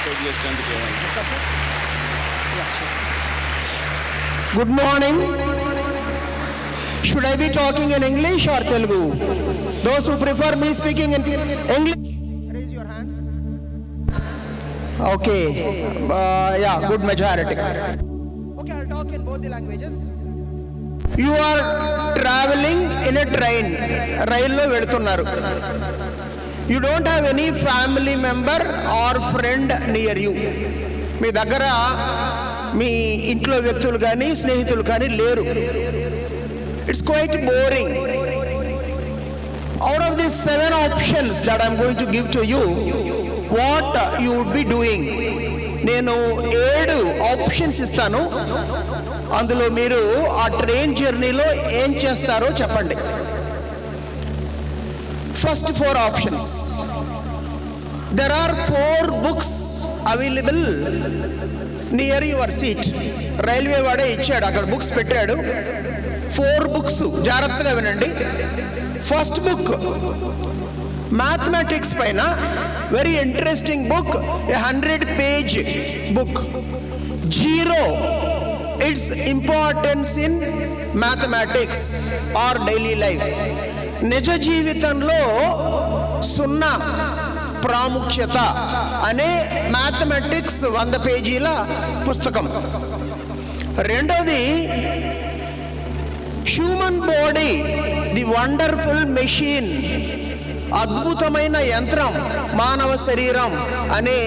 Good morning. Should I be talking in English or Telugu? Those who prefer me speaking in English, raise your hands. Okay. Yeah, good majority. Okay, I'll talk in both the languages. You are traveling in a train. Raillo velutunnaru. You don't have any family member or friend near you. మీ దగ్గర మీ ఇంట్లో వ్యక్తులు కానీ స్నేహితులు కానీ లేరు. It's quite boring. Out of this 7 options that I'm going to give to you, what you would be doing? నేను 7 options ఇస్తాను. అందులో మీరు ఆ ట్రైన్ జర్నీలో ఏం చేస్తారో చెప్పండి. First 4 options. There are 4 books available near your seat. Railway వాడే ఇచ్చాడు, అక్కడ బుక్స్ పెట్టాడు. 4 బుక్స్, జాగ్రత్తగా వినండి. ఫస్ట్ బుక్ మ్యాథమెటిక్స్ పైన, very interesting book, 100-page book. Zero, its importance in mathematics or daily life. నిజ జీవితంలో 0 ప్రాముఖ్యత అనే మ్యాథమెటిక్స్ 100 పేజీల పుస్తకం. రెండోది human body, the wonderful machine, అద్భుతమైన యంత్రం, మానవ శరీరం అనే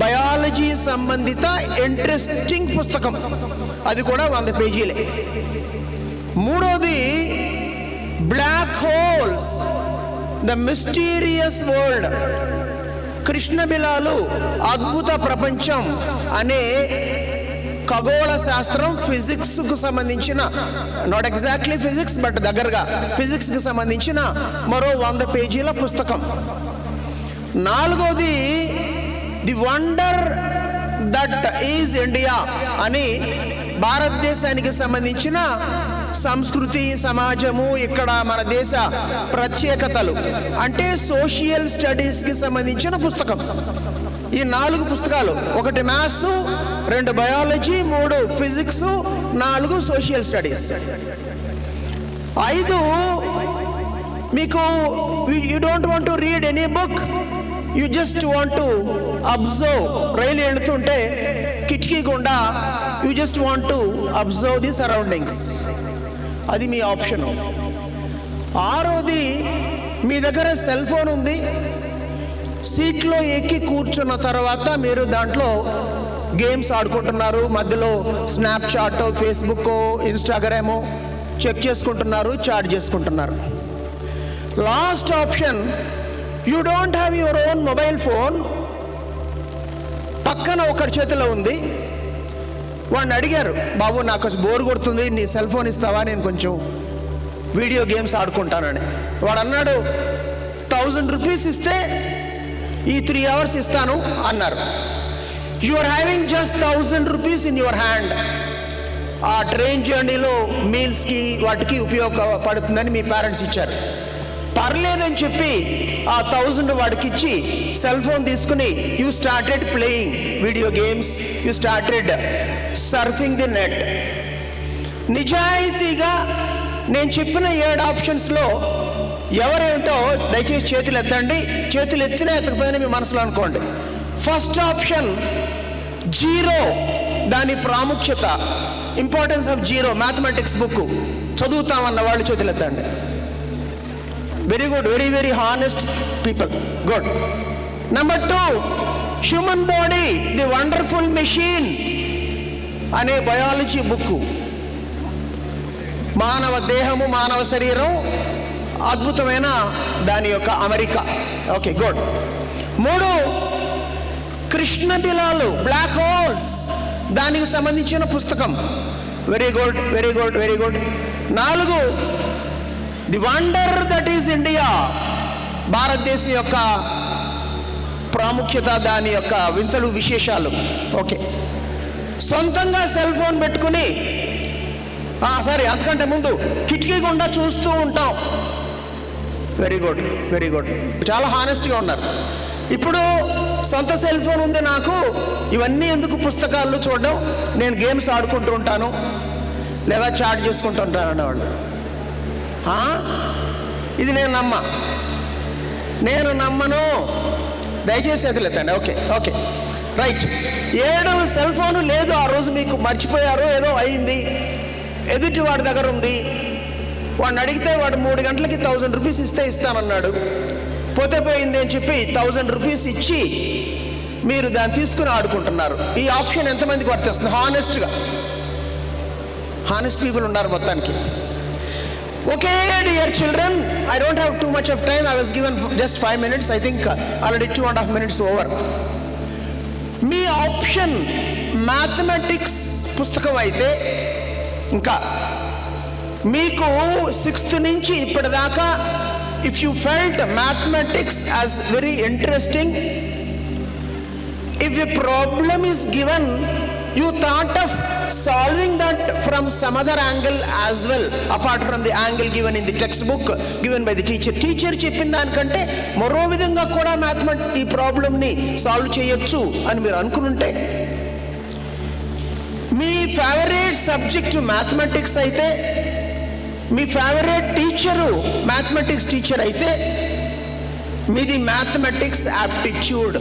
బయాలజీ సంబంధిత ఇంట్రెస్టింగ్ పుస్తకం. అది కూడా 100 పేజీలే. మూడోది black holes, the mysterious world, కృష్ణ బిలాలు, అద్భుత ప్రపంచం అనే ఖగోళ శాస్త్రం, ఫిజిక్స్కు సంబంధించిన, నాట్ ఎగ్జాక్ట్లీ ఫిజిక్స్ బట్ దగ్గరగా ఫిజిక్స్కి సంబంధించిన మరో 100 పేజీల పుస్తకం. నాలుగోది the wonder that is India అని భారతదేశానికి సంబంధించిన సంస్కృతి, సమాజము, ఇక్కడ మన దేశ ప్రత్యేకతలు అంటే సోషల్ స్టడీస్కి సంబంధించిన పుస్తకం. ఈ 4 పుస్తకాలు, 1 maths, 2 biology, 3 physics, 4 social studies. 5 మీకు you don't want to read any book, you just want to observe. రైలు వెళుతుంటే కిటికీ గుండా you just want to observe the surroundings. అది మీ ఆప్షను. 6వది మీ దగ్గర సెల్ ఫోన్ ఉంది. సీట్లో ఎక్కి కూర్చున్న తర్వాత మీరు దాంట్లో గేమ్స్ ఆడుకుంటున్నారు, మధ్యలో స్నాప్చాట్, ఫేస్బుక్, ఇన్స్టాగ్రాము చెక్ చేసుకుంటున్నారు, చాట్ చేసుకుంటున్నారు. Last option, you don't have your own mobile phone, పక్కన ఒకరి చేతిలో ఉంది. వాడిని అడిగారు, బాబు నాకు బోర్ కొడుతుంది, నీ సెల్ ఫోన్ ఇస్తావా, నేను కొంచెం వీడియో గేమ్స్ ఆడుకుంటానని. వాడు అన్నాడు, 1000 రూపీస్ ఇస్తే ఈ 3 hours ఇస్తాను అన్నారు. You are having just 1000 rupees in your hand. ఆ ట్రైన్ జర్నీలో మీల్స్కి వాటికి ఉపయోగపడుతుందని మీ పేరెంట్స్ ఇచ్చారు. పర్లేదని చెప్పి ఆ 1000 వాడికి ఇచ్చి సెల్ ఫోన్ తీసుకుని you started playing video games, you started surfing the net. నిజాయితీగా నేను చెప్పిన 7 ఆప్షన్స్లో ఎవరేమిటో దయచేసి చేతులు ఎత్తండి. చేతులు ఎత్తినా ఎత్తకపోయినా మీ మనసులో అనుకోండి. ఫస్ట్ ఆప్షన్ జీరో, దాని ప్రాముఖ్యత, importance of zero, mathematics book చదువుతామన్న వాళ్ళు చేతులు ఎత్తండి. Very good, very very honest people, good. Number 2, human body, the wonderful machine అనే బయాలజీ బుక్. మానవ దేహము, మానవ శరీరం, అద్భుతమైన దాని యొక్క అమెరిక. Okay, good. 3, కృష్ణ బిలాలు, బ్లాక్ హోల్స్, దానికి సంబంధించిన పుస్తకం. Very good, very good, very good. 4, the wonder that is India, భారతదేశం యొక్క ప్రాముఖ్యత, దాని యొక్క వింతలు, విశేషాలు. ఓకే. సొంతంగా సెల్ ఫోన్ పెట్టుకుని, సరే అంతకంటే ముందు కిటికీ గుండా చూస్తూ ఉంటాం. వెరీ గుడ్, వెరీ గుడ్, చాలా హానెస్ట్గా ఉన్నారు. ఇప్పుడు సొంత సెల్ ఫోన్ ఉంది నాకు, ఇవన్నీ ఎందుకు పుస్తకాలు చూడడం, నేను గేమ్స్ ఆడుకుంటూ ఉంటాను లేదా చాట్ చేసుకుంటూ ఉంటాను అనేవాళ్ళు. ఇది నేను నమ్మను, దయచేసి వదిలేతండి. Okay right. 7 సెల్ ఫోను లేదు ఆ రోజు, మీకు మర్చిపోయారు, ఏదో అయింది, ఎదుటి వాడి దగ్గర ఉంది, వాడిని అడిగితే వాడు 3 గంటలకి 1000 రూపీస్ ఇస్తే ఇస్తానన్నాడు, పోతే పోయింది అని చెప్పి 1000 రూపీస్ ఇచ్చి మీరు దాన్ని తీసుకుని ఆడుకుంటున్నారు. ఈ ఆప్షన్ ఎంతమందికి వర్తిస్తుంది? హానెస్ట్ పీపుల్ ఉన్నారు మొత్తానికి. Okay dear children, I don't have too much of time, I was given just 5 minutes, I think already 2.5 minutes over. Me option mathematics పుస్తకం అయితే, ఇంకా మీకు 6th నుంచి ఇప్పటిదాకా if you felt mathematics as very interesting, if a problem is given, you thought of solving that from some other angle as well apart from the angle given in the textbook given by the teacher చెప్పిన దానికంటే మరో విధంగా కూడా mathematics ఈ ప్రాబ్లమ్ని solve చేయొచ్చు అని మీరు అనుకుంటే, మీ ఫేవరెట్ సబ్జెక్ట్ మ్యాథమెటిక్స్ అయితే, మీ ఫేవరెట్ టీచరు మ్యాథమెటిక్స్ టీచర్ అయితే, మీది మ్యాథమెటిక్స్ యాప్టిట్యూడ్.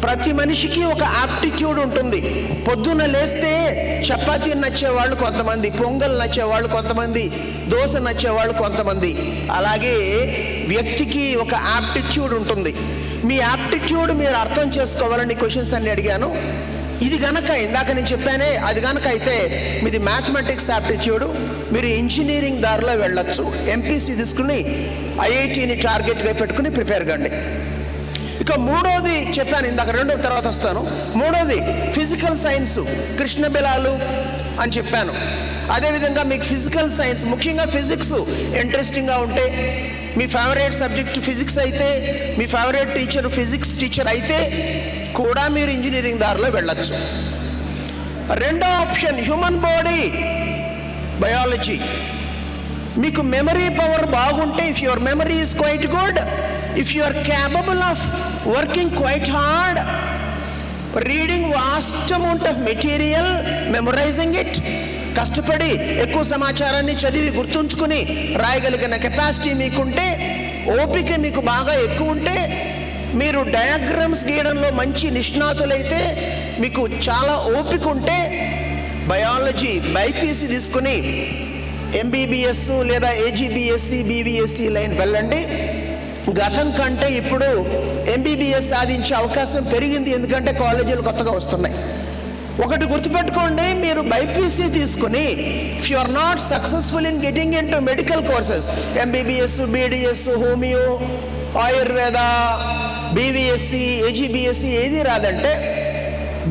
ప్రతి మనిషికి ఒక యాప్టిట్యూడ్ ఉంటుంది. పొద్దున్న లేస్తే చపాతీ నచ్చేవాళ్ళు కొంతమంది, పొంగల్ నచ్చేవాళ్ళు కొంతమంది, దోశ నచ్చేవాళ్ళు కొంతమంది. అలాగే వ్యక్తికి ఒక యాప్టిట్యూడ్ ఉంటుంది. మీ యాప్టిట్యూడ్ మీరు అర్థం చేసుకోవాలని క్వశ్చన్స్ అన్ని అడిగాను. ఇది గనక ఇందాక నేను చెప్పానే, అది గనక అయితే మీది మ్యాథమెటిక్స్ యాప్టిట్యూడ్, మీరు ఇంజనీరింగ్ దారిలో వెళ్ళొచ్చు. ఎంపీసీ తీసుకుని ఐఐటీని టార్గెట్గా పెట్టుకుని ప్రిపేర్ కండి. ఇక 3వది చెప్పాను ఇందాక, 2వ తర్వాత వస్తాను. 3వది ఫిజికల్ సైన్స్, కృష్ణ బిలాలు అని చెప్పాను. అదేవిధంగా మీకు ఫిజికల్ సైన్స్, ముఖ్యంగా ఫిజిక్స్ ఇంట్రెస్టింగ్గా ఉంటే, మీ ఫేవరెట్ సబ్జెక్ట్ ఫిజిక్స్ అయితే, మీ ఫేవరెట్ టీచర్ ఫిజిక్స్ టీచర్ అయితే కూడా మీరు ఇంజనీరింగ్ దారిలో వెళ్ళచ్చు. 2వ ఆప్షన్ హ్యూమన్ బాడీ, బయాలజీ. మీకు మెమరీ పవర్ బాగుంటే, if your memory is quite good, if you are capable of working quite hard, reading vast amount of material, memorizing it, కష్టపడి ఎక్కువ సమాచారాన్ని చదివి గుర్తుంచుకుని రాయగలిగిన కెపాసిటీ మీకుంటే, ఓపిక మీకు బాగా ఎక్కువ ఉంటే, మీరు డయాగ్రామ్స్ గీయడంలో మంచి నిష్ణాతులైతే, మీకు చాలా ఓపిక ఉంటే, బయాలజీ బైపీసీ తీసుకుని ఎంబీబీఎస్ లేదా ఏజీబీఎస్సి బీవీఎస్సి లైన్ వెళ్ళండి. గతం కంటే ఇప్పుడు ఎంబీబీఎస్ సాధించే అవకాశం పెరిగింది, ఎందుకంటే కాలేజీలు కొత్తగా వస్తున్నాయి. ఒకటి గుర్తుపెట్టుకోండి, మీరు బైపీసీ తీసుకుని if you are not successful in getting into medical courses, MBBS, BDS, homeo, Ayurveda, BVSc, AGBSc ఏది రాదంటే,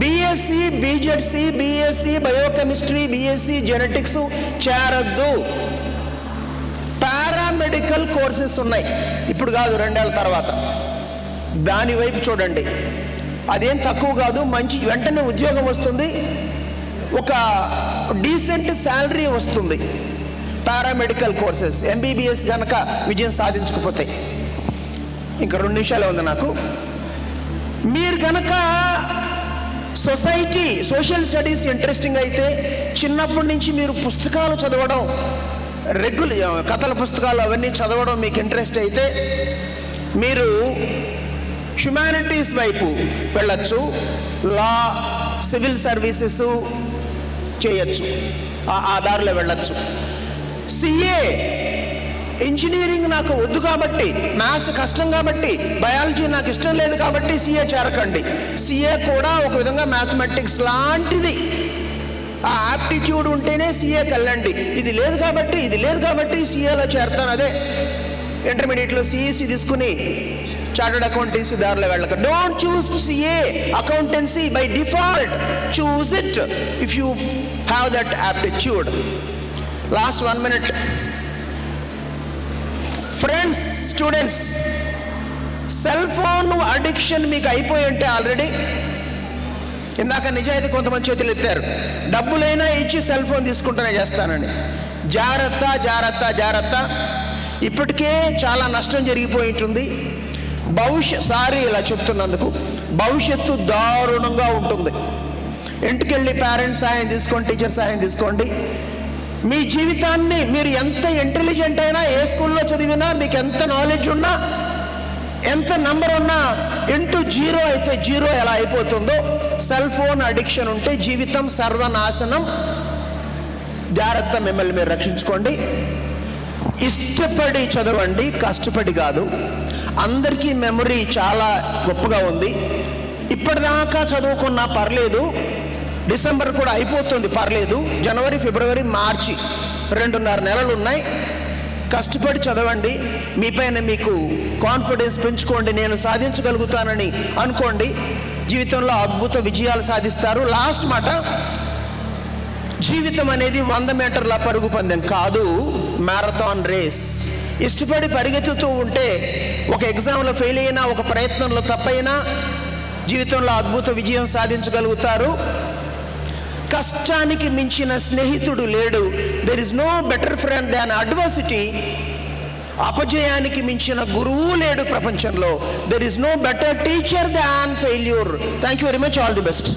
BSc, BZC, BSc biochemistry, BSc genetics చేరద్దు. పారామెడికల్ కోర్సెస్ ఉన్నాయి, ఇప్పుడు కాదు 2 ఏళ్ల తర్వాత. దాని వైపు చూడండి, అదేం తక్కువ కాదు, మంచి వెంటనే ఉద్యోగం వస్తుంది, ఒక డీసెంట్ శాలరీ వస్తుంది. పారామెడికల్ కోర్సెస్, ఎంబీబీఎస్ కనుక విజయం సాధించకపోతే. ఇంకా 2 నిమిషాలే ఉంది నాకు. మీరు కనుక సోషల్ స్టడీస్ ఇంట్రెస్టింగ్ అయితే, చిన్నప్పటి నుంచి మీరు పుస్తకాలు చదవడం, కథల పుస్తకాలు అవన్నీ చదవడం మీకు ఇంట్రెస్ట్ అయితే, మీరు హ్యుమానిటీస్ వైపు వెళ్ళచ్చు. లా, సివిల్ సర్వీసెస్ చేయొచ్చు, ఆ దారిలో వెళ్ళచ్చు. సిఏ, ఇంజనీరింగ్ నాకు వద్దు కాబట్టి, మ్యాథ్స్ కష్టం కాబట్టి, బయాలజీ నాకు ఇష్టం లేదు కాబట్టి సిఏ చేరకండి. సిఏ కూడా ఒక విధంగా మ్యాథమెటిక్స్ లాంటిది. ఆ యాప్టిట్యూడ్ ఉంటేనే సిఏకి వెళ్ళండి. ఇది లేదు కాబట్టి సిఏలో చేరతాను. అదే ఇంటర్మీడియట్లో సిఈసి తీసుకుని చార్టర్డ్ అకౌంటెన్సీ దారిలో వెళ్ళక. Don't choose CA accountancy by default, choose it if you have that aptitude. Last 1 minute. Friends, students, cell phone addiction మీకు అయిపోయి ఉంటే ఆల్రెడీ, ఇందాక నిజాయితీ కొంతమంది చేతులు ఎత్తారు, డబ్బులైనా ఇచ్చి సెల్ ఫోన్ తీసుకుంటూనే చేస్తానని. జాగ్రత్త. ఇప్పటికే చాలా నష్టం జరిగిపోయి ఉంటుంది. ఇలా చెప్తున్నందుకు భవిష్యత్తు దారుణంగా ఉంటుంది. ఇంటికెళ్ళి పేరెంట్స్ సహాయం తీసుకోండి, టీచర్ సహాయం తీసుకోండి. మీ జీవితాన్ని మీరు ఎంత ఇంటెలిజెంట్ అయినా, ఏ స్కూల్లో చదివినా, మీకు ఎంత నాలెడ్జ్ ఉన్నా, ఎంత నంబర్ ఉన్నా, ఇంటూ జీరో అయితే జీరో ఎలా అయిపోతుందో, సెల్ ఫోన్ అడిక్షన్ ఉంటే జీవితం సర్వనాశనం. జాగ్రత్త, మిమ్మల్ని మీరు రక్షించుకోండి. ఇష్టపడి చదవండి, కష్టపడి కాదు. అందరికీ మెమరీ చాలా గొప్పగా ఉంది. ఇప్పటిదాకా చదువుకున్నా పర్లేదు, డిసెంబర్ కూడా అయిపోతుంది పర్లేదు, జనవరి, ఫిబ్రవరి, మార్చి 2.5 నెలలు ఉన్నాయి. కష్టపడి చదవండి, మీపైన మీకు కాన్ఫిడెన్స్ పెంచుకోండి. నేను సాధించగలుగుతానని అనుకోండి, జీవితంలో అద్భుత విజయాలు సాధిస్తారు. లాస్ట్ మాట, జీవితం అనేది 100 మీటర్ల పరుగు పందెం కాదు, మ్యారథాన్ రేస్. ఇష్టపడి పరిగెత్తుతూ ఉంటే ఒక ఎగ్జామ్లో ఫెయిల్ అయినా, ఒక ప్రయత్నంలో తప్పైనా జీవితంలో అద్భుత విజయం సాధించగలుగుతారు. కష్టానికి మించిన స్నేహితుడు లేడు. There is no better friend than adversity. అపజయానికి మించిన గురువు లేడు ప్రపంచంలో. There is no better teacher than failure. Thank you very much. All the best.